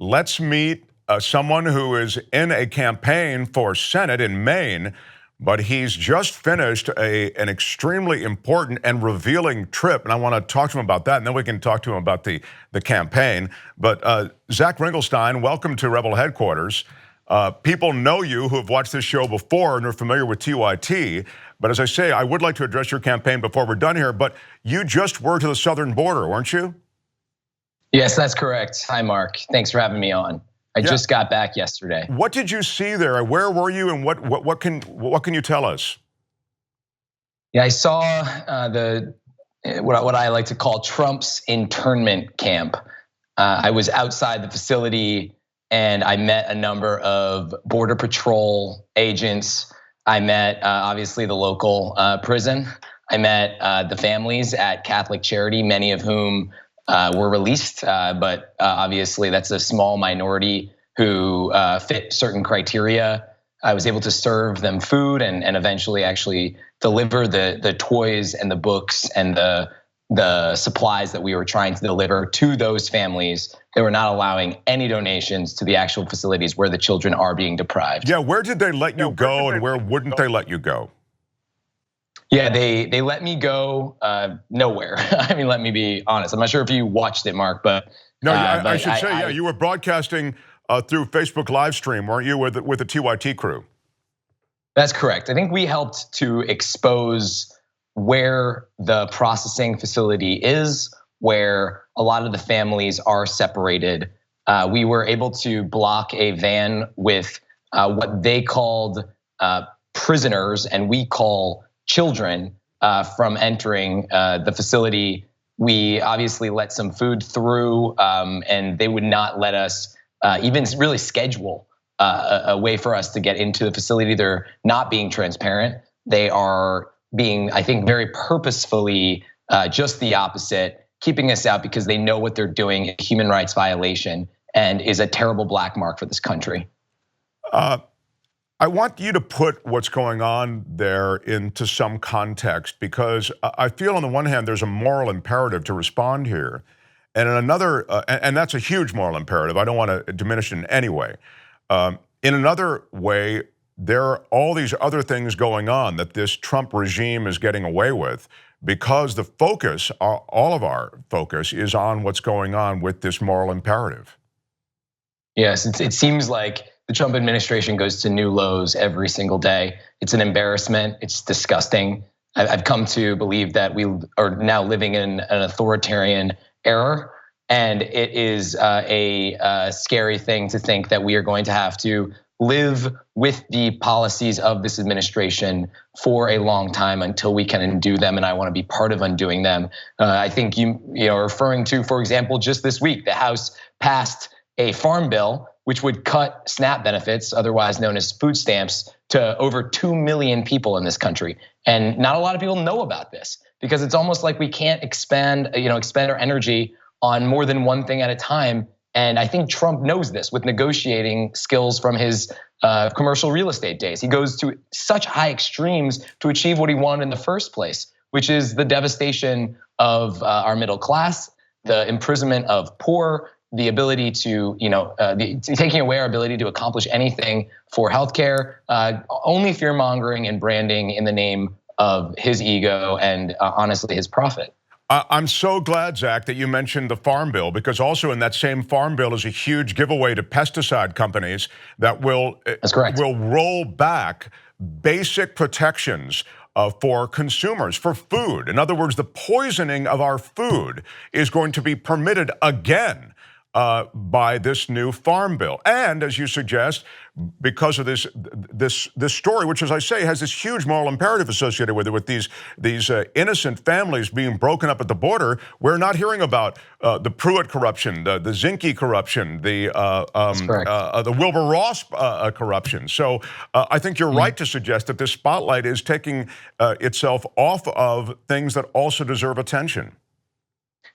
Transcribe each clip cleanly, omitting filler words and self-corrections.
Let's meet someone who is in a campaign for Senate in Maine, but he's just finished an extremely important and revealing trip, and I want to talk to him about that, and then we can talk to him about the campaign. But Zak Ringelstein, welcome to Rebel Headquarters. People know you who have watched this show before and are familiar with TYT, but as I say, I would like to address your campaign before we're done here, but you just were to the southern border, weren't you? Yes, that's correct. Hi, Mark. Thanks for having me on. I just got back yesterday. What did you see there? Where were you, and what can you tell us? Yeah, I saw what I like to call Trump's internment camp. I was outside the facility, and I met a number of Border Patrol agents. I met obviously the local prison. I met the families at Catholic Charity, many of whom were released, but obviously that's a small minority who fit certain criteria. I was able to serve them food and eventually actually deliver the toys and the books and the supplies that we were trying to deliver to those families. They were not allowing any donations to the actual facilities where the children are being deprived. Yeah, where did they let you go, and where wouldn't they let you go? Yeah, they let me go nowhere. I mean, let me be honest. I'm not sure if you watched it, Mark, but no, I should say, yeah, you were broadcasting through Facebook live stream, weren't you, with the TYT crew? That's correct. I think we helped to expose where the processing facility is, where a lot of the families are separated. We were able to block a van with what they called prisoners, and we call children from entering the facility. We obviously let some food through, and they would not let us even really schedule a way for us to get into the facility. They're not being transparent. They are being, I think, very purposefully just the opposite, keeping us out because they know what they're doing is a human rights violation and is a terrible black mark for this country. I want you to put what's going on there into some context, because I feel on the one hand there's a moral imperative to respond here, and in another, and that's a huge moral imperative. I don't want to diminish it in any way. In another way, there are all these other things going on that this Trump regime is getting away with, because the focus, all of our focus, is on what's going on with this moral imperative. Yes, it seems like the Trump administration goes to new lows every single day. It's an embarrassment. It's disgusting. I've come to believe that we are now living in an authoritarian era, and it is a scary thing to think that we are going to have to live with the policies of this administration for a long time until we can undo them, and I want to be part of undoing them. I think you are referring to, for example, just this week, the House passed a farm bill which would cut SNAP benefits, otherwise known as food stamps, to over 2 million people in this country. And not a lot of people know about this because it's almost like we can't expend our energy on more than one thing at a time. And I think Trump knows this with negotiating skills from his commercial real estate days. He goes to such high extremes to achieve what he wanted in the first place, which is the devastation of our middle class, the imprisonment of poor, the ability to, taking away our ability to accomplish anything for healthcare, only fear mongering and branding in the name of his ego and honestly his profit. I'm so glad, Zak, that you mentioned the farm bill, because also in that same farm bill is a huge giveaway to pesticide companies that will roll back basic protections for consumers, for food. In other words, the poisoning of our food is going to be permitted again by this new farm bill. And as you suggest, because of this story, which, as I say, has this huge moral imperative associated with it, with these innocent families being broken up at the border, we're not hearing about the Pruitt corruption, the Zinke corruption, the Wilbur Ross corruption. So I think you're right to suggest that this spotlight is taking itself off of things that also deserve attention.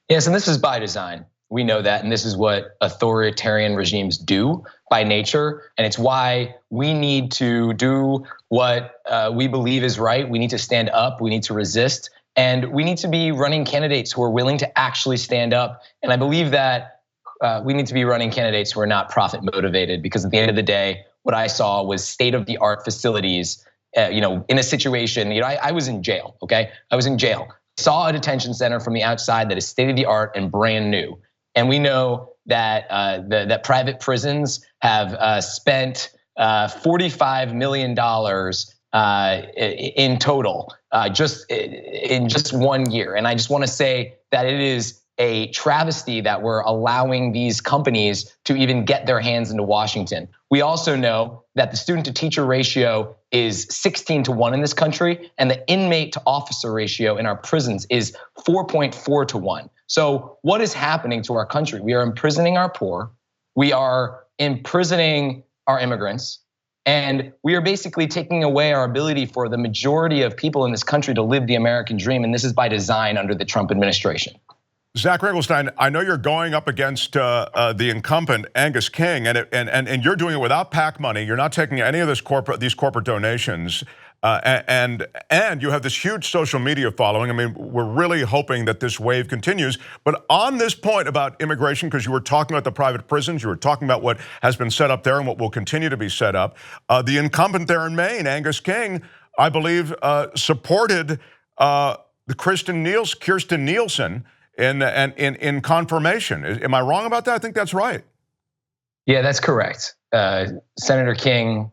Yes, and this is by design. We know that, and this is what authoritarian regimes do by nature, and it's why we need to do what we believe is right. We need to stand up, we need to resist, and we need to be running candidates who are willing to actually stand up. And I believe that we need to be running candidates who are not profit motivated, because at the end of the day, what I saw was state-of-the-art facilities. In a situation, I was in jail. Okay, I was in jail. Saw a detention center from the outside that is state-of-the-art and brand new. And we know that that private prisons have spent $45 million in total in just 1 year. And I just want to say that it is a travesty that we're allowing these companies to even get their hands into Washington. We also know that the student to teacher ratio is 16-1 in this country, and the inmate to officer ratio in our prisons is 4.4-1. So what is happening to our country? We are imprisoning our poor, we are imprisoning our immigrants, and we are basically taking away our ability for the majority of people in this country to live the American dream, and this is by design under the Trump administration. Zak Ringelstein, I know you're going up against the incumbent Angus King, and you're doing it without PAC money. You're not taking any of these corporate donations, and you have this huge social media following. I mean, we're really hoping that this wave continues. But on this point about immigration, because you were talking about the private prisons, you were talking about what has been set up there and what will continue to be set up. The incumbent there in Maine, Angus King, I believe, supported the Kirstjen Nielsen in confirmation. Am I wrong about that? I think that's right. Yeah, that's correct. Senator King,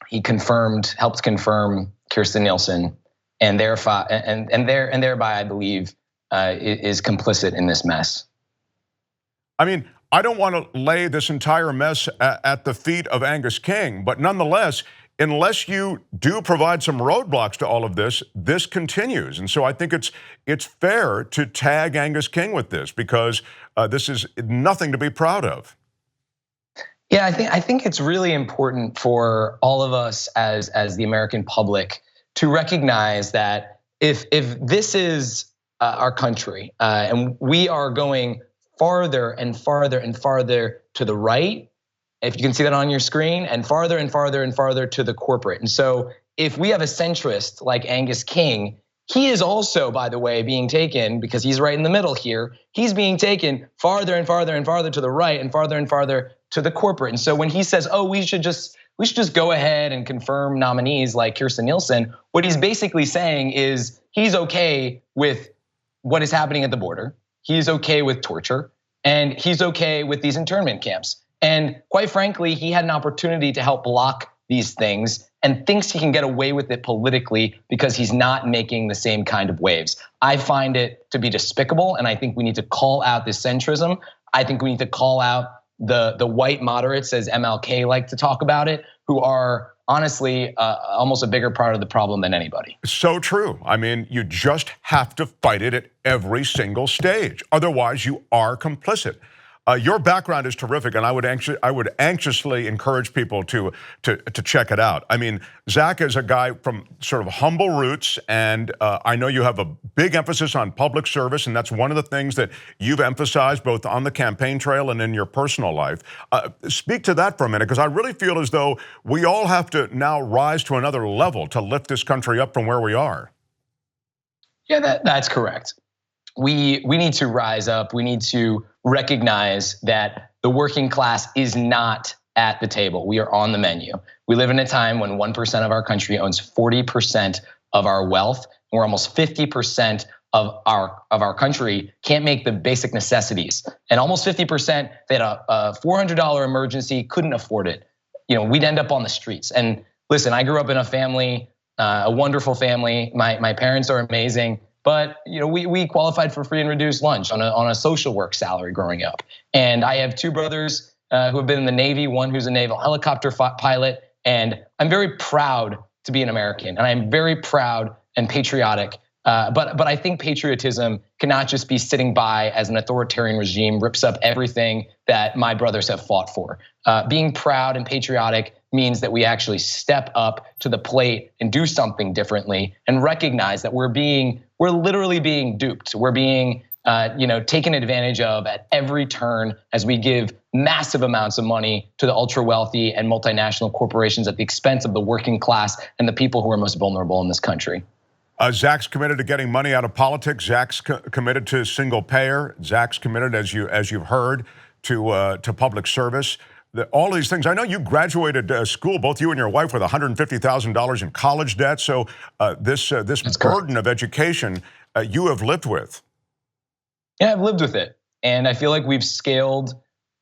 he helped confirm Kirstjen Nielsen, and thereby, I believe, is complicit in this mess. I mean, I don't want to lay this entire mess at the feet of Angus King, but nonetheless, unless you do provide some roadblocks to all of this, this continues. And so I think it's fair to tag Angus King with this, because this is nothing to be proud of. Yeah, I think it's really important for all of us as the American public to recognize that if this is our country and we are going farther and farther and farther to the right, if you can see that on your screen, and farther and farther and farther to the corporate. And so if we have a centrist like Angus King, he is also, by the way, being taken, because he's right in the middle here, he's being taken farther and farther and farther to the right and farther to the corporate. And so when he says, oh, we should just go ahead and confirm nominees like Kirstjen Nielsen, what he's basically saying is he's okay with what is happening at the border, he's okay with torture, and he's okay with these internment camps. And quite frankly, he had an opportunity to help block these things and thinks he can get away with it politically because he's not making the same kind of waves. I find it to be despicable, and I think we need to call out this centrism. I think we need to call out the white moderates, as MLK like to talk about it, who are honestly almost a bigger part of the problem than anybody. So true. I mean, you just have to fight it at every single stage. Otherwise, you are complicit. Your background is terrific, and I would anxiously encourage people to check it out. I mean, Zak is a guy from sort of humble roots, and I know you have a big emphasis on public service, and that's one of the things that you've emphasized both on the campaign trail and in your personal life. Speak to that for a minute, because I really feel as though we all have to now rise to another level to lift this country up from where we are. Yeah, that's correct. We need to rise up. We need to recognize that the working class is not at the table. We are on the menu. We live in a time when 1% of our country owns 40% of our wealth, and we're almost 50% of our country can't make the basic necessities, and almost 50% that a $400 emergency couldn't afford it. We'd end up on the streets. And listen, I grew up in a family, a wonderful family. My parents are amazing. But we qualified for free and reduced lunch on a social work salary growing up. And I have two brothers who have been in the Navy, one who's a naval helicopter pilot. And I'm very proud to be an American, and I'm very proud and patriotic. But I think patriotism cannot just be sitting by as an authoritarian regime rips up everything that my brothers have fought for. Being proud and patriotic means that we actually step up to the plate and do something differently, and recognize that we're literally being duped. We're being taken advantage of at every turn as we give massive amounts of money to the ultra wealthy and multinational corporations at the expense of the working class and the people who are most vulnerable in this country. Zak's committed to getting money out of politics. Zak's committed to single payer. Zak's committed, as you've heard, to public service. All these things. I know you graduated school, both you and your wife, with $150,000 in college debt. So this burden of education you have lived with. Yeah, I've lived with it. And I feel like we've scaled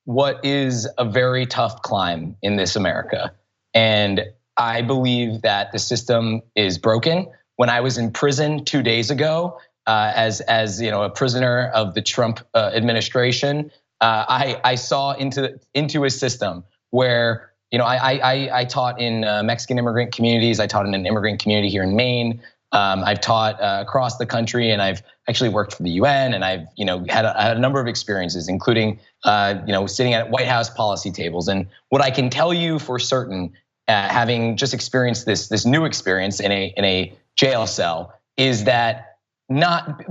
what is a very tough climb in this America. And I believe that the system is broken. When I was in prison 2 days ago, as a prisoner of the Trump administration, I saw into a system where I taught in Mexican immigrant communities. I taught in an immigrant community here in Maine. I've taught across the country, and I've actually worked for the UN, and I've had a number of experiences, including sitting at White House policy tables. And what I can tell you for certain, having just experienced this new experience in a jail cell, is that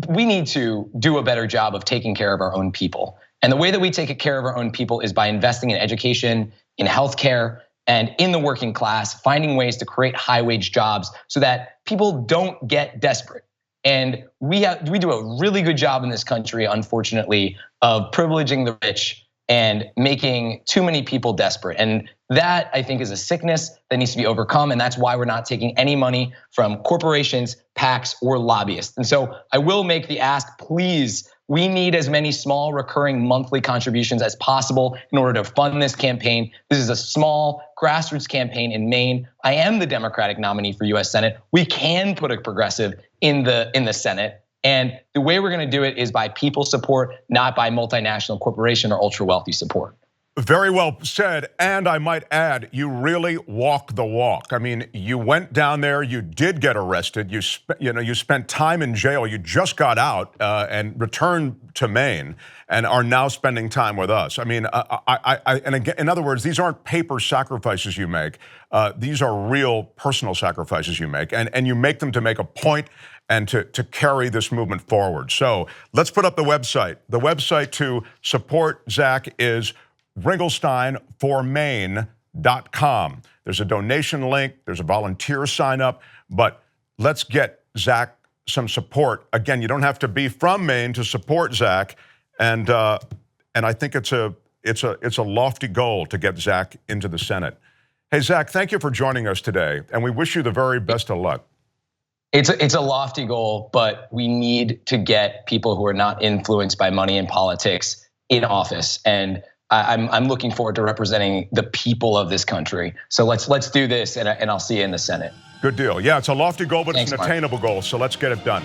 we need to do a better job of taking care of our own people. And the way that we take care of our own people is by investing in education, in healthcare, and in the working class, finding ways to create high-wage jobs so that people don't get desperate. And we do a really good job in this country, unfortunately, of privileging the rich and making too many people desperate. And that, I think, is a sickness that needs to be overcome. And that's why we're not taking any money from corporations, PACs, or lobbyists. And so I will make the ask, please. We need as many small recurring monthly contributions as possible in order to fund this campaign. This is a small grassroots campaign in Maine. I am the Democratic nominee for US Senate. We can put a progressive in the Senate. And the way we're gonna do it is by people support, not by multinational corporation or ultra wealthy support. Very well said, and I might add, you really walk the walk. I mean, you went down there, you did get arrested, you spent time in jail, you just got out and returned to Maine, and are now spending time with us. I mean, and again, in other words, these aren't paper sacrifices you make. These are real personal sacrifices you make, and you make them to make a point and to carry this movement forward. So let's put up the website. The website to support Zak is ringelsteinformaine.com. There's a donation link, there's a volunteer sign up, but let's get Zak some support. Again, you don't have to be from Maine to support Zak, and I think it's a lofty goal to get Zak into the Senate. Hey, Zak, thank you for joining us today, and we wish you the very best of luck. It's a lofty goal, but we need to get people who are not influenced by money and politics in office. And I'm looking forward to representing the people of this country. So let's do this, and I'll see you in the Senate. Good deal. Yeah, it's a lofty goal, but it's an attainable goal. So let's get it done.